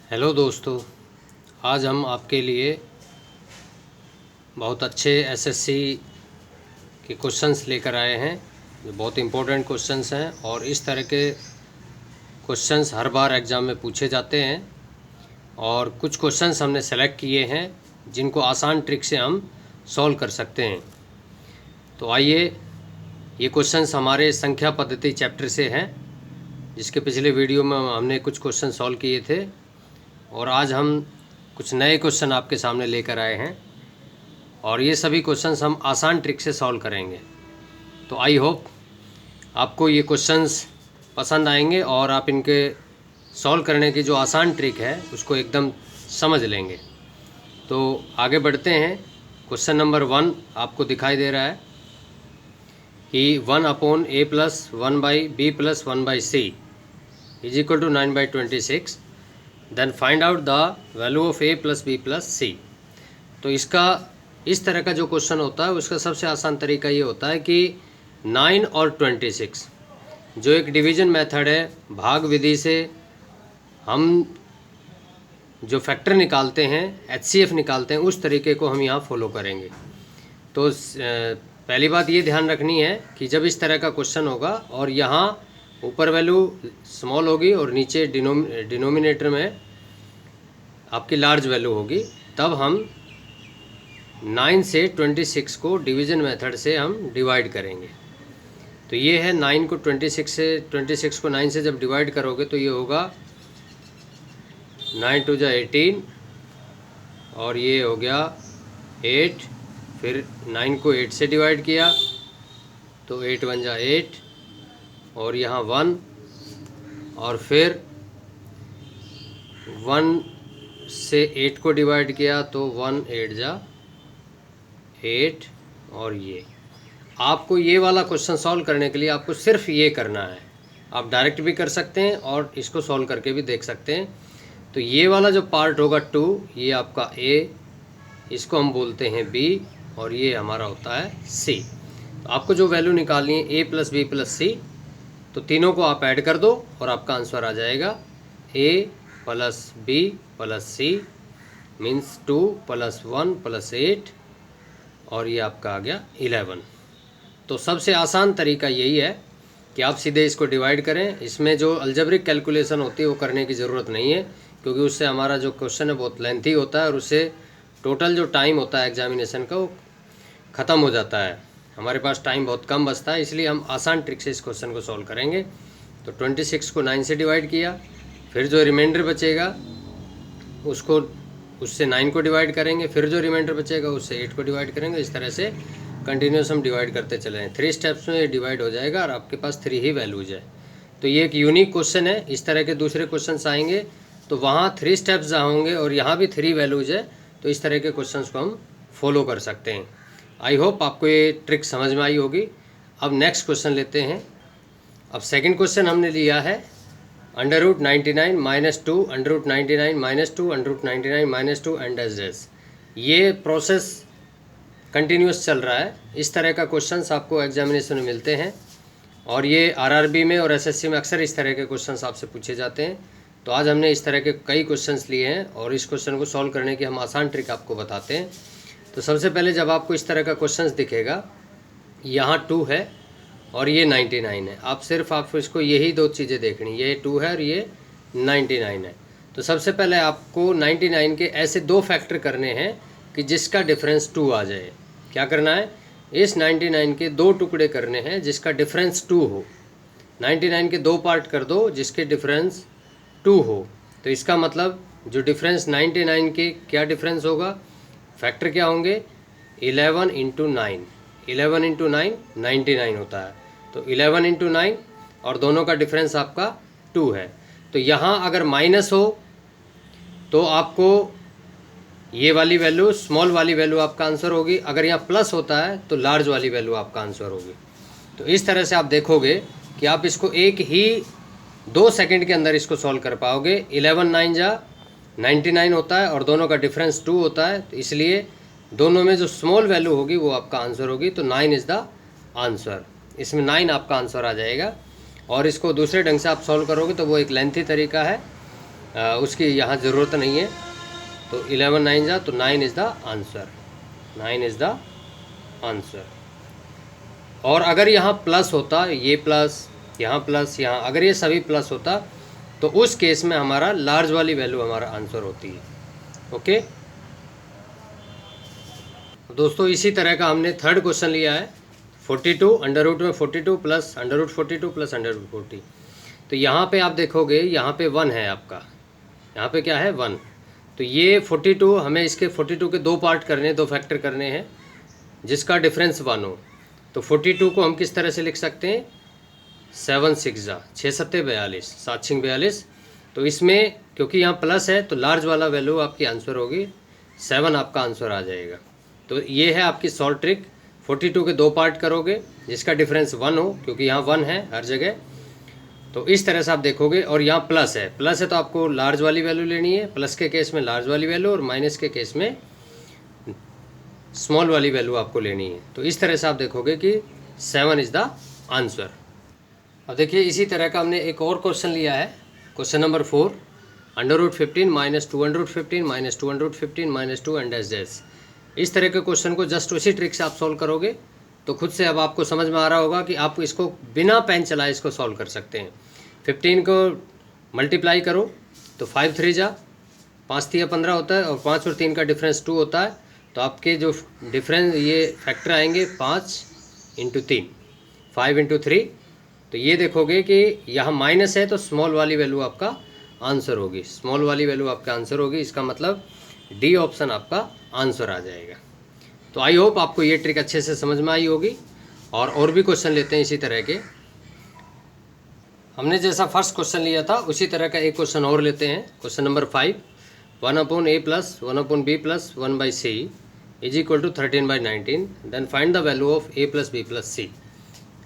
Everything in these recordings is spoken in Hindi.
हेलो दोस्तों, आज हम आपके लिए बहुत अच्छे एसएससी के क्वेश्चंस लेकर आए हैं जो बहुत इम्पोर्टेंट क्वेश्चंस हैं और इस तरह के क्वेश्चंस हर बार एग्ज़ाम में पूछे जाते हैं। और कुछ क्वेश्चंस हमने सेलेक्ट किए हैं जिनको आसान ट्रिक से हम सॉल्व कर सकते हैं। तो आइए, ये क्वेश्चंस हमारे संख्या पद्धति चैप्टर से हैं, जिसके पिछले वीडियो में हमने कुछ क्वेश्चन सॉल्व किए थे और आज हम कुछ नए क्वेश्चन आपके सामने लेकर आए हैं और ये सभी क्वेश्चंस हम आसान ट्रिक से सॉल्व करेंगे। तो आई होप आपको ये क्वेश्चंस पसंद आएंगे और आप इनके सॉल्व करने की जो आसान ट्रिक है उसको एकदम समझ लेंगे। तो आगे बढ़ते हैं। क्वेश्चन नंबर 1 आपको दिखाई दे रहा है कि 1/a+1/b+1/c is equal to 9/26। Then find out the value of a + b + c। तो इसका इस तरह का जो क्वेश्चन होता है उसका सबसे आसान तरीका ये होता है कि 9 और 26 जो एक डिवीजन मेथड है, भाग विधि से हम जो फैक्टर निकालते हैं, HCF निकालते हैं, उस तरीके को हम यहाँ फॉलो करेंगे। तो पहली बात ये ध्यान रखनी है कि जब इस तरह का क्वेश्चन होगा और यहाँ ऊपर वैल्यू स्मॉल होगी और नीचे डिनोमिनेटर में आपकी लार्ज वैल्यू होगी, तब हम 9 से 26 को डिवीज़न मेथड से हम डिवाइड करेंगे। तो ये है 9 को 26 से, 26 को 9 से जब डिवाइड करोगे तो ये होगा 9 × 2 = 18 और ये हो गया 8। फिर 9 को 8 से डिवाइड किया तो 8 × 1 = 8 और यहाँ 1 और फिर 1 से 8 को डिवाइड किया तो 1 8 = 8 और ये आपको ये वाला क्वेश्चन सॉल्व करने के लिए आपको सिर्फ ये करना है। आप डायरेक्ट भी कर सकते हैं और इसको सॉल्व करके भी देख सकते हैं। तो ये वाला जो पार्ट होगा 2, ये आपका A, इसको हम बोलते हैं B और ये हमारा होता है C। तो आपको जो वैल्यू निकालनी है A + B + C, तो तीनों को आप ऐड कर दो और आपका आंसर आ जाएगा A + B + C मीन्स 2 + 1 + 8 और ये आपका आ गया 11। तो सबसे आसान तरीका यही है कि आप सीधे इसको डिवाइड करें। इसमें जो अलजेब्रिक कैलकुलेशन होती है वो करने की ज़रूरत नहीं है, क्योंकि उससे हमारा जो क्वेश्चन है बहुत लेंथी होता है और उससे टोटल जो टाइम होता है एग्जामिनेशन का वो ख़त्म हो जाता है। हमारे पास टाइम बहुत कम बचता है, इसलिए हम आसान ट्रिक से इस क्वेश्चन को सॉल्व करेंगे। तो 26 को 9 से डिवाइड किया, फिर जो रिमाइंडर बचेगा उसको उससे 9 को डिवाइड करेंगे, फिर जो रिमाइंडर बचेगा उससे 8 को डिवाइड करेंगे। इस तरह से कंटिन्यूस हम डिवाइड करते चले हैं। 3 स्टेप्स में ये डिवाइड हो जाएगा और आपके पास 3 ही वैल्यूज है। तो ये एक यूनिक क्वेश्चन है। इस तरह के दूसरे क्वेश्चंस आएंगे तो वहाँ 3 स्टेप्स होंगे और यहाँ भी 3 वैल्यूज है। तो इस तरह के क्वेश्चंस को हम फॉलो कर सकते हैं। आई होप आपको ये ट्रिक समझ में आई होगी। अब नेक्स्ट क्वेश्चन लेते हैं। अब सेकेंड क्वेश्चन हमने लिया है √99 - 2 √99 - 2 √99 - 2 एंड डैश। ये प्रोसेस कंटिन्यूस चल रहा है। इस तरह का क्वेश्चंस आपको एग्जामिनेशन में मिलते हैं और ये आरआरबी में और एसएससी में अक्सर इस तरह के क्वेश्चंस आपसे पूछे जाते हैं। तो आज हमने इस तरह के कई क्वेश्चंस लिए हैं और इस क्वेश्चन को सॉल्व करने की हम आसान ट्रिक आपको बताते हैं। तो सबसे पहले जब आपको इस तरह का क्वेश्चंस दिखेगा, यहाँ 2 है और ये 99 है, आप इसको यही 2 चीज़ें देखनी, ये 2 है और ये 99 है। तो सबसे पहले आपको 99 के ऐसे 2 फैक्टर करने हैं कि जिसका डिफरेंस 2 आ जाए। क्या करना है, इस 99 के 2 टुकड़े करने हैं जिसका डिफरेंस 2 हो। 99 के 2 पार्ट कर दो जिसके डिफरेंस 2 हो। तो इसका मतलब जो डिफरेंस 99 के क्या डिफरेंस होगा, फैक्टर क्या होंगे, 11 × 9। 11 × 9 99 होता है। तो 11 × 9 और दोनों का डिफरेंस आपका 2 है। तो यहाँ अगर माइनस हो तो आपको ये वाली वैल्यू, स्मॉल वाली वैल्यू आपका आंसर होगी। अगर यहाँ प्लस होता है तो लार्ज वाली वैल्यू आपका आंसर होगी। तो इस तरह से आप देखोगे कि आप इसको एक ही 2 सेकंड के अंदर इसको सॉल्व कर पाओगे। 11 × 9 = 99 होता है और दोनों का डिफरेंस 2 होता है। तो इसलिए दोनों में जो स्मॉल वैल्यू होगी वो आपका आंसर होगी। तो 9 इज़ द आंसर। इसमें 9 आपका आंसर आ जाएगा। और इसको दूसरे ढंग से आप सॉल्व करोगे तो वो एक लेंथी तरीका है। उसकी यहाँ ज़रूरत नहीं है। तो 11 9 जा तो 9 is the answer, 9 is the answer. और अगर यहाँ प्लस होता, ये प्लस, यहाँ अगर ये सभी प्लस होता तो उस केस में हमारा लार्ज वाली वैल्यू हमारा आंसर होती है। ओके दोस्तों, इसी तरह का हमने थर्ड क्वेश्चन लिया है 42 अंडर रूट में 42 plus under root 42 plus under root 40। तो यहाँ पे आप देखोगे यहाँ पे 1 है आपका, यहाँ पे क्या है 1। तो ये 42 हमें इसके 42 के दो पार्ट करने हैं, दो फैक्टर करने हैं जिसका डिफरेंस 1 हो। तो 42 को हम किस तरह से लिख सकते हैं, 7 6 जा 6 7 42 7 6 42। तो इसमें क्योंकि यहाँ प्लस है तो लार्ज वाला वैल्यू आपकी आंसर होगी 7, आपका आंसर आ जाएगा। तो ये है आपकी सॉल्व ट्रिक। 42 के दो पार्ट करोगे जिसका डिफरेंस 1 हो, क्योंकि यहाँ 1 है हर जगह। तो इस तरह से आप देखोगे, और यहाँ प्लस है तो आपको लार्ज वाली वैल्यू लेनी है, प्लस के केस में लार्ज वाली वैल्यू और माइनस के केस में स्मॉल वाली वैल्यू आपको लेनी है। तो इस तरह से आप देखोगे कि 7 इज़ द आंसर। अब देखिए इसी तरह का हमने एक और क्वेश्चन लिया है, question number 4 under root 15 minus 2 under root 15 minus 2 under root 15 minus 2 and dash dash. इस तरह के क्वेश्चन को जस्ट उसी ट्रिक से आप सॉल्व करोगे तो खुद से अब आपको समझ में आ रहा होगा कि आप इसको बिना पेन चलाए इसको सॉल्व कर सकते हैं। 15 को मल्टीप्लाई करो तो 5 3 जा 5 3 15 होता है, और 5 और 3 का डिफरेंस 2 होता है। तो आपके जो डिफरेंस ये फैक्टर आएंगे 5 इंटू 3 5 इंटू 3। तो ये देखोगे कि यहाँ माइनस है तो स्मॉल वाली वैल्यू आपका आंसर होगी, स्मॉल वाली वैल्यू आपका आंसर होगी। इसका मतलब डी ऑप्शन आपका आंसर आ जाएगा। तो आई होप आपको ये ट्रिक अच्छे से समझ में आई होगी। और भी क्वेश्चन लेते हैं इसी तरह के। हमने जैसा फर्स्ट क्वेश्चन लिया था उसी तरह का एक क्वेश्चन और लेते हैं, question number 5 1/a plus 1/b plus 1/c is equal to 13/19। Then find the value of a plus b plus c।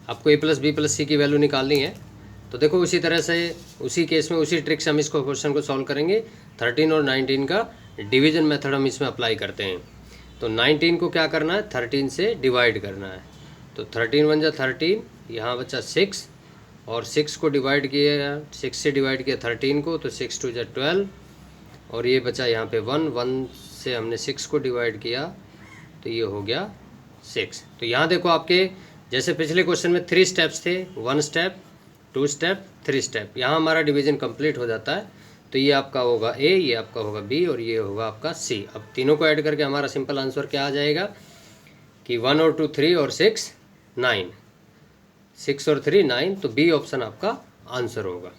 आपको a plus b plus c की वैल्यू निकालनी है। तो देखो उसी तरह से उसी केस में उसी ट्रिक से हम इसको क्वेश्चन को सॉल्व करेंगे। 13 और 19 का डिवीजन मेथड हम इसमें अप्लाई करते हैं। तो 19 को क्या करना है, 13 से डिवाइड करना है। तो 13 1 जा 13, यहाँ बचा 6, और 6 को डिवाइड किया, 6 से डिवाइड किया 13 को, तो 6 2 जा 12, और ये बचा यहाँ पे 1 से हमने 6 को डिवाइड किया तो ये हो गया 6। तो यहाँ देखो आपके जैसे पिछले क्वेश्चन में 3 स्टेप्स थे, 1 स्टेप 2 स्टेप 3 स्टेप, यहाँ हमारा डिवीजन कंप्लीट हो जाता है। तो ये आपका होगा A, ये आपका होगा B और ये होगा आपका C। अब तीनों को ऐड करके हमारा सिंपल आंसर क्या आ जाएगा कि 1 और 2 3 और 6 9, 6 और 3 9। तो B ऑप्शन आपका आंसर होगा।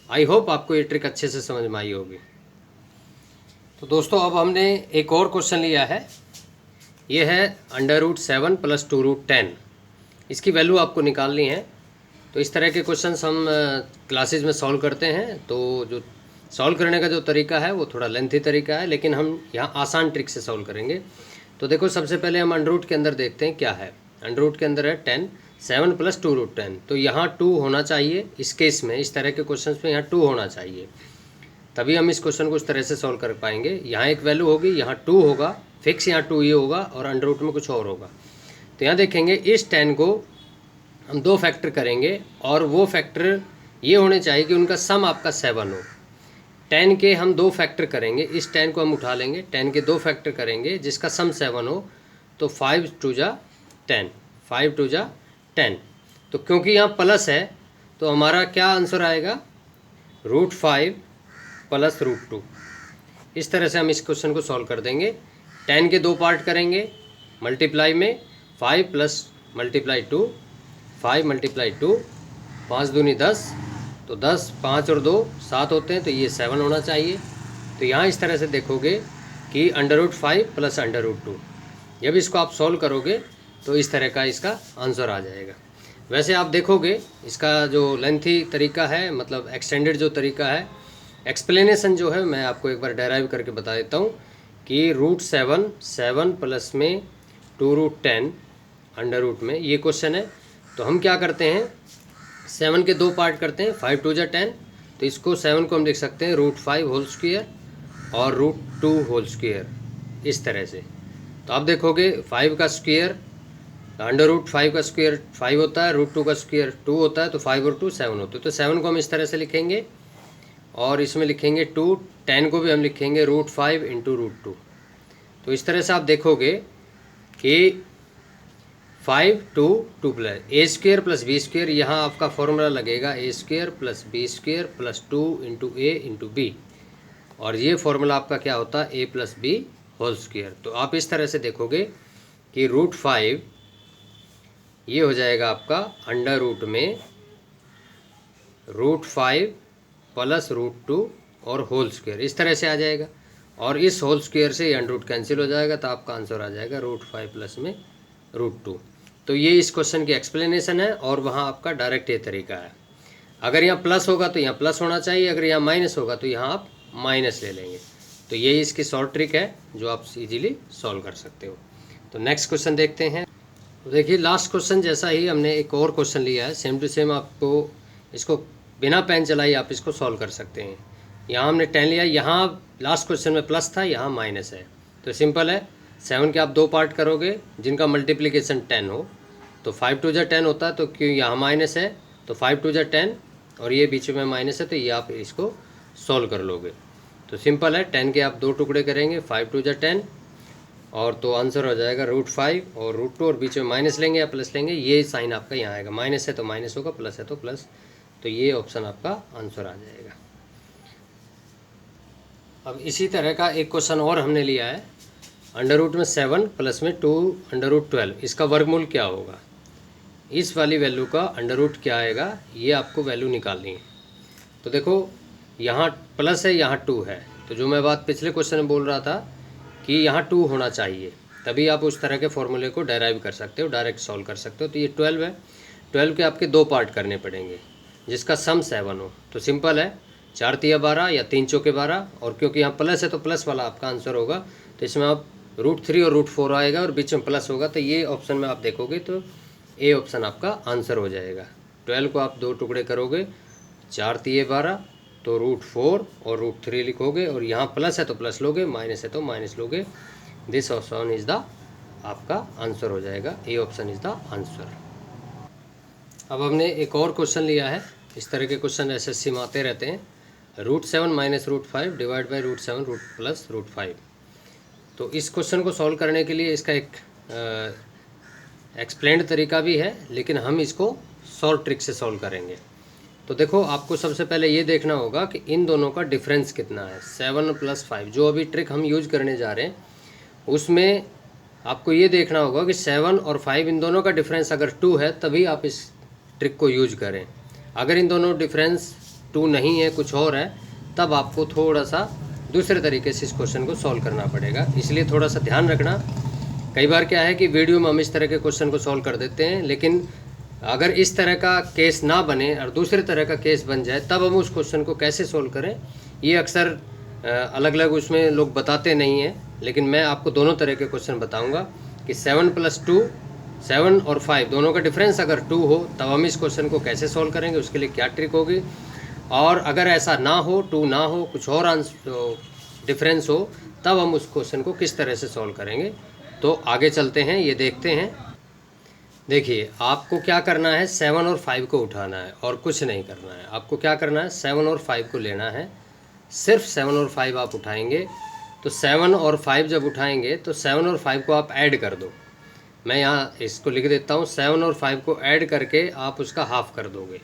आई होप आपको ये ट्रिक अच्छे से समझ में आई होगी। तो दोस्तों अब हमने एक और क्वेश्चन लिया है, ये है अंडर रूट 7 प्लस 2 रूट 10। इसकी वैल्यू आपको निकालनी है। तो इस तरह के क्वेश्चंस हम क्लासेज में सॉल्व करते हैं। तो जो सॉल्व करने का जो तरीका है वो थोड़ा लेंथी तरीका है, लेकिन हम यहाँ आसान ट्रिक से सॉल्व करेंगे। तो देखो सबसे पहले हम अंडर रूट के अंदर देखते हैं क्या है। अंडर रूट के अंदर है 10, 7 प्लस 2 रूट 10। तो यहाँ 2 होना चाहिए इस केस में, इस तरह के क्वेश्चन में यहाँ 2 होना चाहिए, तभी हम इस क्वेश्चन को इस तरह से सॉल्व कर पाएंगे। यहाँ एक वैल्यू होगी, यहाँ 2 होगा फिक्स, यहाँ 2 ये होगा और अंडर रूट में कुछ और होगा। तो यहाँ देखेंगे इस 10 को हम 2 फैक्टर करेंगे, और वो फैक्टर ये होने चाहिए कि उनका सम आपका 7 हो। 10 के हम 2 फैक्टर करेंगे, इस 10 को हम उठा लेंगे, 10 के 2 फैक्टर करेंगे जिसका सम 7 हो। तो 5 2 जा 10, 5 2 जा 10। तो क्योंकि यहाँ प्लस है तो हमारा क्या आंसर आएगा, रूट 5 प्लस रूट 2। इस तरह से हम इस क्वेश्चन को सॉल्व कर देंगे। 10 के 2 पार्ट करेंगे मल्टीप्लाई में, 5 प्लस मल्टीप्लाई 2, 5 मल्टीप्लाई 2, 5 दूनी 10, तो 10 5 और 2 7 होते हैं, तो ये 7 होना चाहिए। तो यहाँ इस तरह से देखोगे कि under root 5 plus under root 2। जब इसको आप सॉल्व करोगे तो इस तरह का इसका आंसर आ जाएगा। वैसे आप देखोगे इसका जो लेंथी तरीका है, मतलब एक्सटेंडेड जो तरीका है, एक्सप्लेनेशन जो है मैं आपको एक बार डेराइव करके बता देता हूँ कि रूट 7 प्लस में 2 रूट 10 अंडर रूट में ये क्वेश्चन है। तो हम क्या करते हैं, 7 के 2 पार्ट करते हैं, 5 2 जा 10। तो इसको 7 को हम लिख सकते हैं रूट 5 होल स्क्वायर और रूट 2 होल स्क्वायर, इस तरह से। तो आप देखोगे 5 का स्क्वायर, अंडर रूट 5 का स्क्वायर 5 होता है, रूट 2 का स्क्वायर 2 होता है, तो 5 और 2 7 होते हैं। तो 7 को हम इस तरह से लिखेंगे और इसमें लिखेंगे 2, 10 को भी हम लिखेंगे √5 इंटू √2। तो इस तरह से आप देखोगे कि 5 2 2 प्लस a² प्लस b², यहाँ आपका फॉर्मूला लगेगा a² plus b² plus 2 into a into b, और ये फॉर्मूला आपका क्या होता है a plus b whole square. तो आप इस तरह से देखोगे कि √5 ये हो जाएगा आपका अंडर रूट में √5 प्लस √2 और होल स्क्वायर, इस तरह से आ जाएगा। और इस होल स्क्वायर से ये अंडर रूट कैंसिल हो जाएगा, तो आपका आंसर आ जाएगा √5 प्लस में √2। तो ये इस क्वेश्चन की एक्सप्लेनेशन है, और वहाँ आपका डायरेक्ट ये तरीका है। अगर यहाँ प्लस होगा तो यहाँ प्लस होना चाहिए, अगर यहाँ माइनस होगा तो यहाँ आप माइनस ले लेंगे। तो यही इसकी शॉर्ट ट्रिक है जो आप इजीली सॉल्व कर सकते हो। तो नेक्स्ट क्वेश्चन देखते हैं। तो देखिए लास्ट क्वेश्चन जैसा ही हमने एक और क्वेश्चन लिया है, सेम टू सेम आपको इसको बिना पेन चलाए आप इसको सॉल्व कर सकते हैं। यहाँ हमने 10 लिया, यहाँ लास्ट क्वेश्चन में प्लस था, यहाँ माइनस है। तो सिंपल है, 7 के आप 2 पार्ट करोगे जिनका मल्टीप्लिकेशन 10 हो, तो 5 2 जा 10 होता है, तो क्यों यहाँ माइनस है तो 5 2 जा 10 और ये बीच में माइनस है, तो ये आप इसको सॉल्व कर लोगे। तो सिंपल है, 10 के आप 2 टुकड़े करेंगे, 5 2 जा 10, और तो आंसर हो जाएगा √5 और √2, और बीच में माइनस लेंगे या प्लस लेंगे, ये साइन आपका यहाँ आएगा। माइनस है तो माइनस होगा, प्लस है तो प्लस, तो ये ऑप्शन आपका आंसर आ जाएगा। अब इसी तरह का एक क्वेश्चन और हमने लिया है, अंडर रूट में 7 प्लस में 2 अंडर रूट 12, इसका वर्गमूल क्या होगा। इस वाली वैल्यू का अंडर रूट क्या आएगा, ये आपको वैल्यू निकालनी है। तो देखो यहाँ प्लस है, यहाँ 2 है, तो जो मैं बात पिछले क्वेश्चन में बोल रहा था कि यहाँ 2 होना चाहिए, तभी आप उस तरह के फॉर्मूले को डेराइव कर सकते हो, डायरेक्ट सॉल्व कर सकते हो। तो ये 12 है, 12 के आपके 2 पार्ट करने पड़ेंगे जिसका सम 7 हो। तो सिंपल है, 4 तिया 12 या 3 चौके 12, और क्योंकि यहाँ प्लस है तो प्लस वाला आपका आंसर होगा। तो इसमें आप √3 और √4 आएगा और बीच में प्लस होगा, तो ये ऑप्शन में आप देखोगे तो ए ऑप्शन आपका आंसर हो जाएगा। 12 को आप 2 टुकड़े करोगे, 4 तिये 12, तो √4 और √3 लिखोगे, और यहाँ प्लस है तो प्लस लोगे, माइनस है तो माइनस लोगे। दिस ऑप्शन इज़ द आपका आंसर हो जाएगा, A option is the answer. अब हमने एक और क्वेश्चन लिया है, इस तरह के क्वेश्चन एसएससी में आते रहते हैं। √7 माइनस √5 डिवाइड बाई √7 प्लस √5। तो इस क्वेश्चन को सॉल्व करने के लिए इसका एक एक्सप्लेन्ड तरीका भी है, लेकिन हम इसको शॉर्ट ट्रिक से सॉल्व करेंगे। तो देखो आपको सबसे पहले ये देखना होगा कि इन दोनों का डिफरेंस कितना है। 7 प्लस 5 जो अभी ट्रिक हम यूज करने जा रहे हैं, उसमें आपको ये देखना होगा कि 7 और 5 इन दोनों का डिफरेंस अगर 2 है तभी आप इस ट्रिक को यूज करें। अगर इन दोनों डिफरेंस 2 नहीं है, कुछ और है, तब आपको थोड़ा सा दूसरे तरीके से इस क्वेश्चन को सॉल्व करना पड़ेगा। इसलिए थोड़ा सा ध्यान रखना। कई बार क्या है कि वीडियो में हम इस तरह के क्वेश्चन को सॉल्व कर देते हैं, लेकिन अगर इस तरह का केस ना बने और दूसरे तरह का केस बन जाए, तब हम उस क्वेश्चन को कैसे सॉल्व करें, ये अक्सर अलग अलग उसमें लोग बताते नहीं हैं। लेकिन मैं आपको दोनों तरह के क्वेश्चन बताऊंगा कि 7 प्लस 2, 7 और 5 दोनों का डिफरेंस अगर 2 हो तब हम इस क्वेश्चन को कैसे सॉल्व करेंगे, उसके लिए क्या ट्रिक होगी। और अगर ऐसा ना हो, 2 ना हो, कुछ और डिफरेंस हो, तब हम उस क्वेश्चन को किस तरह से सॉल्व करेंगे। तो आगे चलते हैं, ये देखते हैं। देखिए आपको क्या करना है, 7 और 5 को उठाना है और कुछ नहीं करना है। आपको क्या करना है, 7 और 5 को लेना है, सिर्फ 7 और 5 आप उठाएंगे। तो 7 और 5 जब उठाएंगे तो 7 और 5 को आप ऐड कर दो। मैं यहाँ इसको लिख देता हूँ, 7 और 5 को ऐड करके आप उसका हाफ कर दोगे।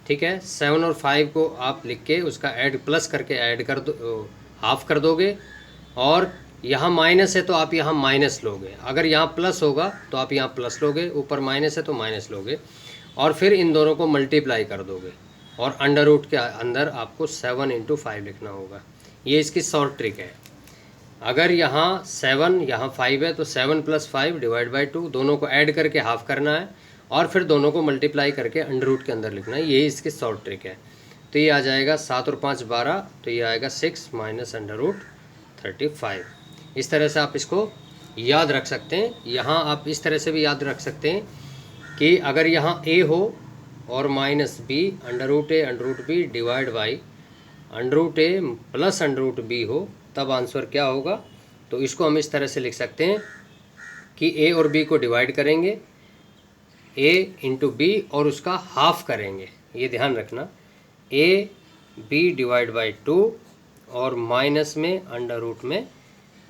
ठीक है, 7 और 5 को आप लिख के उसका ऐड प्लस करके ऐड कर दो, हाफ कर दोगे। और यहाँ माइनस है तो आप यहाँ माइनस लोगे, अगर यहाँ प्लस होगा तो आप यहाँ प्लस लोगे, ऊपर माइनस है तो माइनस लोगे, और फिर इन दोनों को मल्टीप्लाई कर दोगे, और अंडर रूट के अंदर आपको 7 × 5 लिखना होगा। ये इसकी शॉर्ट ट्रिक है। अगर यहाँ 7 यहाँ 5 है तो 7 + 5 डिवाइड बाई 2, दोनों को ऐड करके हाफ करना है और फिर दोनों को मल्टीप्लाई करके अंडर रूट के अंदर लिखना है। यही इसकी शॉर्ट ट्रिक है। तो ये आ जाएगा 7 और 5 12, तो ये आएगा 6 माइनस अंडर रूट 35। इस तरह से आप इसको याद रख सकते हैं। यहाँ आप इस तरह से भी याद रख सकते हैं कि अगर यहाँ a हो और minus b under root a under root b divide by under root a plus under root b हो, तब आंसर क्या होगा। तो इसको हम इस तरह से लिख सकते हैं कि a और b को डिवाइड करेंगे, a × b और उसका हाफ करेंगे। ये ध्यान रखना, a बी डिवाइड बाई 2 और माइनस में अंडर रूट में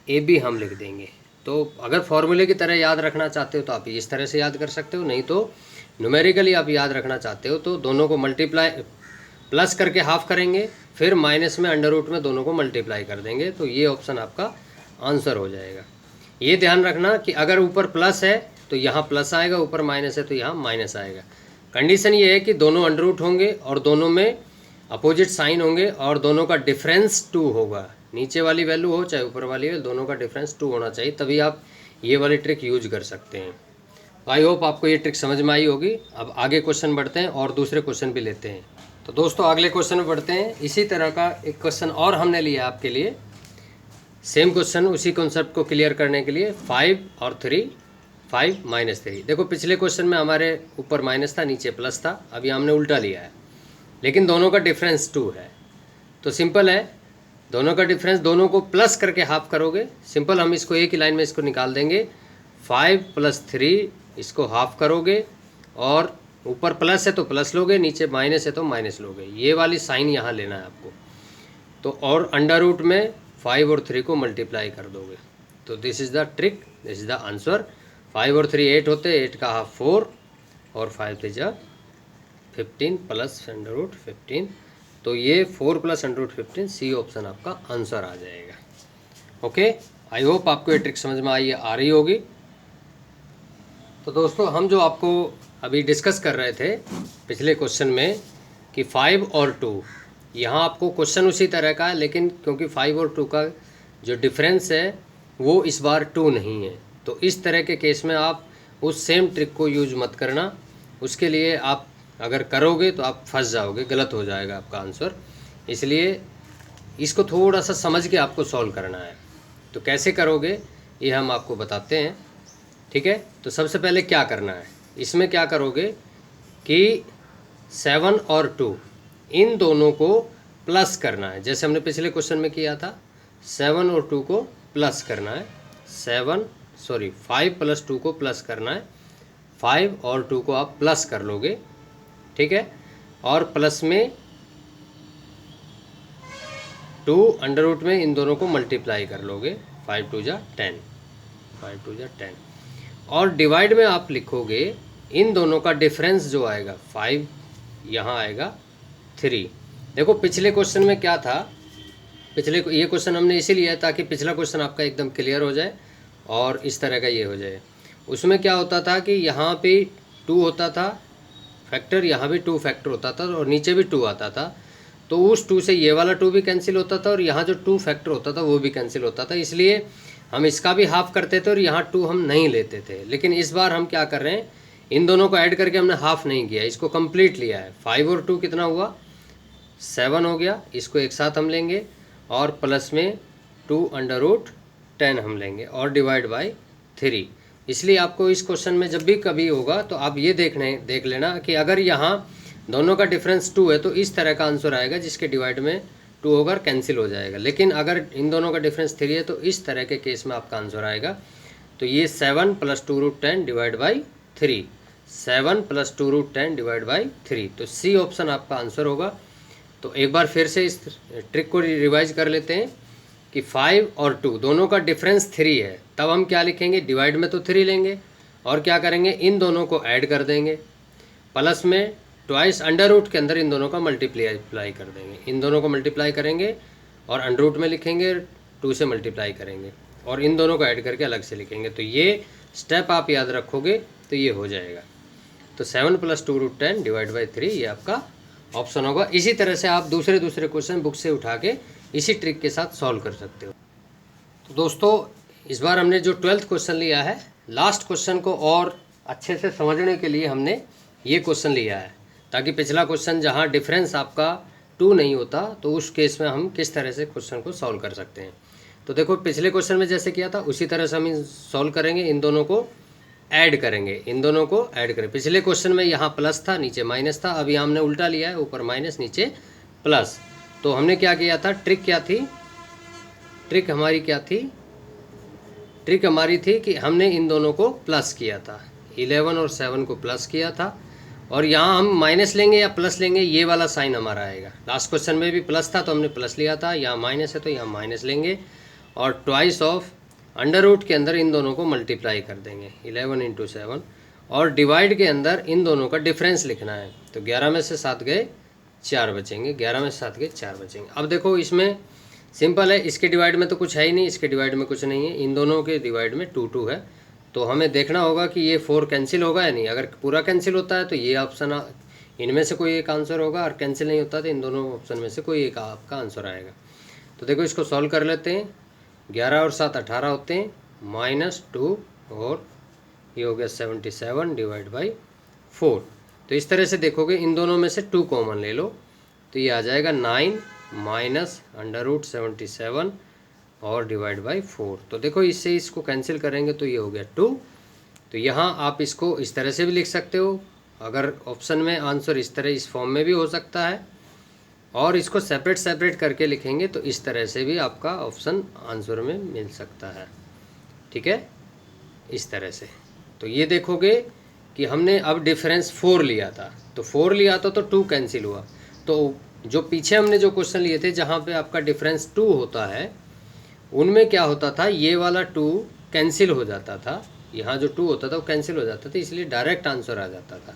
ए बी हम लिख देंगे। तो अगर फॉर्मूले की तरह याद रखना चाहते हो तो आप इस तरह से याद कर सकते हो, नहीं तो न्यूमेरिकली आप याद रखना चाहते हो तो दोनों को मल्टीप्लाई प्लस करके हाफ करेंगे, फिर माइनस में अंडर रूट में दोनों को मल्टीप्लाई कर देंगे, तो ये ऑप्शन आपका आंसर हो जाएगा। ये ध्यान रखना कि अगर ऊपर प्लस है तो यहाँ प्लस आएगा, ऊपर माइनस है तो यहाँ माइनस आएगा। कंडीशन ये है कि दोनों अंडर रूट होंगे और दोनों में अपोजिट साइन होंगे और दोनों का डिफरेंस 2 होगा। नीचे वाली वैल्यू हो चाहे ऊपर वाली वैल्यू, दोनों का डिफरेंस 2 होना चाहिए, तभी आप ये वाली ट्रिक यूज कर सकते हैं। आई होप आपको ये ट्रिक समझ में आई होगी। अब आगे क्वेश्चन बढ़ते हैं और दूसरे क्वेश्चन भी लेते हैं। तो दोस्तों अगले क्वेश्चन में बढ़ते हैं। इसी तरह का एक क्वेश्चन और हमने लिया आपके लिए, सेम क्वेश्चन उसी कॉन्सेप्ट को क्लियर करने के लिए। 5 और 3, 5 माइनस 3। देखो पिछले क्वेश्चन में हमारे ऊपर माइनस था, नीचे प्लस था, अभी हमने उल्टा लिया है, लेकिन दोनों का डिफरेंस 2 है। तो सिंपल है, दोनों का डिफरेंस दोनों को प्लस करके हाफ करोगे। सिंपल, हम इसको एक ही लाइन में इसको निकाल देंगे। 5 + 3 इसको हाफ करोगे और ऊपर प्लस है तो प्लस लोगे, नीचे माइनस है तो माइनस लोगे। ये वाली साइन यहाँ लेना है आपको। तो और अंडर रूट में 5 और 3 को मल्टीप्लाई कर दोगे। तो this is the trick, this is the answer. 5 और 3 8 होते, 8 का हाफ 4 और 5 3 जा 15 प्लस अंडर रूट 15। तो ये 4 + अंडर रूट 15, सी ऑप्शन आपका आंसर आ जाएगा। ओके, आई होप आपको ये ट्रिक समझ में आ रही होगी। तो दोस्तों हम जो आपको अभी डिस्कस कर रहे थे पिछले क्वेश्चन में कि 5 और 2, यहाँ आपको क्वेश्चन उसी तरह का है, लेकिन क्योंकि 5 और 2 का जो डिफरेंस है वो इस बार 2 नहीं है, तो इस तरह के केस में आप उस सेम ट्रिक को यूज मत करना। उसके लिए आप अगर करोगे तो आप फंस जाओगे, गलत हो जाएगा आपका आंसर। इसलिए इसको थोड़ा सा समझ के आपको सॉल्व करना है। तो कैसे करोगे ये हम आपको बताते हैं, ठीक है। तो सबसे पहले क्या करना है, इसमें क्या करोगे कि 7 और 2 इन दोनों को प्लस करना है, जैसे हमने पिछले क्वेश्चन में किया था। 7 और 2 को प्लस करना है, 5 + 2 को प्लस करना है। 5 और 2 को आप प्लस कर लोगे, ठीक है। और प्लस में 2 अंडर रूट में इन दोनों को मल्टीप्लाई कर लोगे। 5 2 जा 10, 5 2 जा 10। और डिवाइड में आप लिखोगे इन दोनों का डिफरेंस जो आएगा, 5 यहाँ आएगा 3। देखो पिछले क्वेश्चन में क्या था, ये क्वेश्चन हमने इसीलिए है ताकि पिछला क्वेश्चन आपका एकदम क्लियर हो जाए और इस तरह का ये हो जाए। उसमें क्या होता था कि यहाँ पे 2 होता था फैक्टर, यहाँ भी 2 फैक्टर होता था और नीचे भी 2 आता था। तो उस 2 से ये वाला 2 भी कैंसिल होता था और यहाँ जो 2 फैक्टर होता था वो भी कैंसिल होता था। इसलिए हम इसका भी हाफ करते थे और यहाँ 2 हम नहीं लेते थे। लेकिन इस बार हम क्या कर रहे हैं, इन दोनों को ऐड करके हमने हाफ नहीं किया, इसको कंप्लीट लिया है। 5 और 2 कितना हुआ, 7 हो गया। इसको एक साथ हम लेंगे और प्लस में 2 अंडर रूट 10 हम लेंगे और डिवाइड बाई 3। इसलिए आपको इस क्वेश्चन में जब भी कभी होगा तो आप ये देख लेना कि अगर यहाँ दोनों का डिफरेंस 2 है तो इस तरह का आंसर आएगा जिसके डिवाइड में 2 होगा, कैंसिल हो जाएगा। लेकिन अगर इन दोनों का डिफरेंस 3 है तो इस तरह के केस में आपका आंसर आएगा। तो ये 7 + 2 √ 10 डिवाइड बाई 3, 7 + 2 √ 10 डिवाइड बाई 3। तो सी ऑप्शन आपका आंसर होगा। तो एक बार फिर से इस ट्रिक को रिवाइज कर लेते हैं कि 5 और 2 दोनों का डिफरेंस 3 है, तब हम क्या लिखेंगे, डिवाइड में तो 3 लेंगे और क्या करेंगे, इन दोनों को ऐड कर देंगे, प्लस में ट्वाइस अंडर रूट के अंदर इन दोनों का मल्टीप्लाई कर देंगे। इन दोनों को मल्टीप्लाई करेंगे और अंडर रूट में लिखेंगे, 2 से मल्टीप्लाई करेंगे और इन दोनों को ऐड करके अलग से लिखेंगे। तो ये स्टेप आप याद रखोगे तो ये हो जाएगा। तो 7 + 2 √ 10 डिवाइड बाई 3 ये आपका ऑप्शन होगा। इसी तरह से आप दूसरे क्वेश्चन बुक से उठा के इसी ट्रिक के साथ सॉल्व कर सकते हो। तो दोस्तों इस बार हमने जो 12th क्वेश्चन लिया है, लास्ट क्वेश्चन को और अच्छे से समझने के लिए हमने ये क्वेश्चन लिया है, ताकि पिछला क्वेश्चन जहाँ डिफरेंस आपका 2 नहीं होता तो उस केस में हम किस तरह से क्वेश्चन को सॉल्व कर सकते हैं। तो देखो पिछले क्वेश्चन में जैसे किया था उसी तरह से हम सॉल्व करेंगे, इन दोनों को ऐड करेंगे, इन दोनों को ऐड करें। पिछले क्वेश्चन में यहाँ प्लस था, नीचे माइनस था, अभी हमने उल्टा लिया है, ऊपर माइनस नीचे प्लस। तो हमने क्या किया था, ट्रिक क्या थी, ट्रिक हमारी क्या थी, ट्रिक हमारी थी कि हमने इन दोनों को प्लस किया था, 11 और 7 को प्लस किया था और यहाँ हम माइनस लेंगे या प्लस लेंगे, ये वाला साइन हमारा आएगा। लास्ट क्वेश्चन में भी प्लस था तो हमने प्लस लिया था, यहाँ माइनस है तो यहाँ माइनस लेंगे और ट्वाइस ऑफ अंडर रूट के अंदर इन दोनों को मल्टीप्लाई कर देंगे 11 इंटू 7 और डिवाइड के अंदर इन दोनों का डिफरेंस लिखना है। तो 11 में से 7 गए 4 बचेंगे, 11 में से 7 गए 4 बचेंगे। अब देखो इसमें सिंपल है, इसके डिवाइड में तो कुछ है ही नहीं, इसके डिवाइड में कुछ नहीं है, इन दोनों के डिवाइड में 2 2 है। तो हमें देखना होगा कि ये 4 कैंसिल होगा या नहीं। अगर पूरा कैंसिल होता है तो ये ऑप्शन इनमें से कोई एक आंसर होगा, और कैंसिल नहीं होता तो इन दोनों ऑप्शन में से कोई एक आपका आंसर आएगा। तो देखो इसको सॉल्व कर लेते हैं। 11 और 7 18 होते हैं, -2 और ये हो गया 77 डिवाइड बाई 4। तो इस तरह से देखोगे इन दोनों में से 2 कॉमन ले लो तो ये आ जाएगा 9 माइनस अंडर रूट 77 और डिवाइड बाई 4। तो देखो इससे इसको कैंसिल करेंगे तो ये हो गया 2। तो यहाँ आप इसको इस तरह से भी लिख सकते हो, अगर ऑप्शन में आंसर इस तरह इस फॉर्म में भी हो सकता है, और इसको सेपरेट सेपरेट करके लिखेंगे तो इस तरह से भी आपका ऑप्शन आंसर में मिल सकता है। ठीक है, इस तरह से। तो ये देखोगे कि हमने अब डिफरेंस 4 लिया था, तो 4 लिया था तो 2 कैंसिल हुआ। तो जो पीछे हमने जो क्वेश्चन लिए थे जहाँ पे आपका डिफरेंस 2 होता है, उनमें क्या होता था, ये वाला 2 कैंसिल हो जाता था, यहाँ जो 2 होता था वो कैंसिल हो जाता था, इसलिए डायरेक्ट आंसर आ जाता था।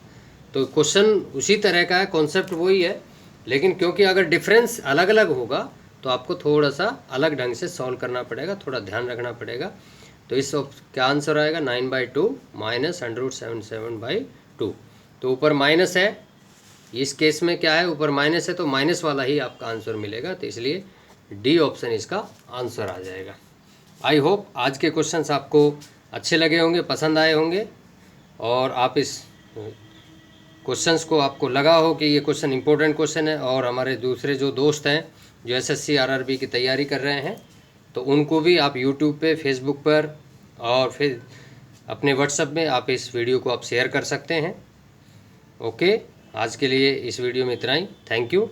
तो क्वेश्चन उसी तरह का है, कॉन्सेप्ट वही है, लेकिन क्योंकि अगर डिफरेंस अलग अलग होगा तो आपको थोड़ा सा अलग ढंग से सॉल्व करना पड़ेगा, थोड़ा ध्यान रखना पड़ेगा। तो इस क्या आंसर आएगा, 9/2 माइनस अंडर रूट 77/2। तो ऊपर माइनस है, इस केस में क्या है, ऊपर माइनस है तो माइनस वाला ही आपका आंसर मिलेगा, तो इसलिए डी ऑप्शन इसका आंसर आ जाएगा। आई होप आज के क्वेश्चंस आपको अच्छे लगे होंगे, पसंद आए होंगे, और आप इस क्वेश्चंस को आपको लगा हो कि ये क्वेश्चन इंपॉर्टेंट क्वेश्चन है, और हमारे दूसरे जो दोस्त हैं जो एसएससी आरआरबी की तैयारी कर रहे हैं तो उनको भी आप यूट्यूब पे, फेसबुक पर और फिर अपने व्हाट्सएप में आप इस वीडियो को आप शेयर कर सकते हैं। ओके, आज के लिए इस वीडियो में इतना ही। Thank you.